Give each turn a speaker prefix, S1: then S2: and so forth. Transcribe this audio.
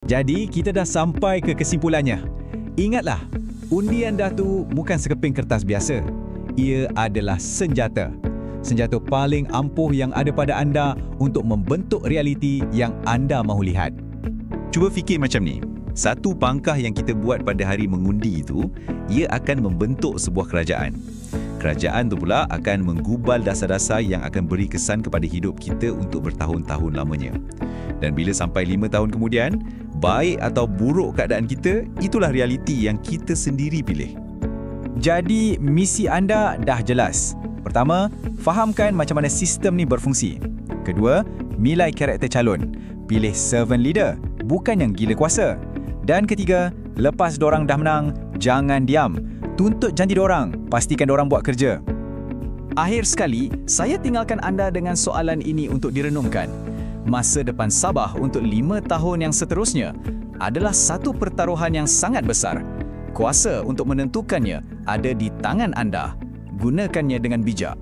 S1: Jadi, kita dah sampai ke kesimpulannya. Ingatlah, undi anda tu bukan sekeping kertas biasa. Ia adalah senjata. Senjata paling ampuh yang ada pada anda untuk membentuk realiti yang anda mahu lihat.
S2: Cuba fikir macam ni. Satu pangkah yang kita buat pada hari mengundi itu, ia akan membentuk sebuah kerajaan. Kerajaan tu pula akan menggubal dasar-dasar yang akan beri kesan kepada hidup kita untuk bertahun-tahun lamanya. Dan bila sampai 5 tahun kemudian, baik atau buruk keadaan kita, itulah realiti yang kita sendiri pilih.
S1: Jadi, misi anda dah jelas. Pertama, fahamkan macam mana sistem ni berfungsi. Kedua, milai karakter calon. Pilih servant leader, bukan yang gila kuasa. Dan ketiga, lepas dorang dah menang, jangan diam. Tuntut janji dorang, pastikan dorang buat kerja. Akhir sekali, saya tinggalkan anda dengan soalan ini untuk direnungkan. Masa depan Sabah untuk 5 tahun yang seterusnya adalah satu pertaruhan yang sangat besar. Kuasa untuk menentukannya ada di tangan anda. Gunakannya dengan bijak.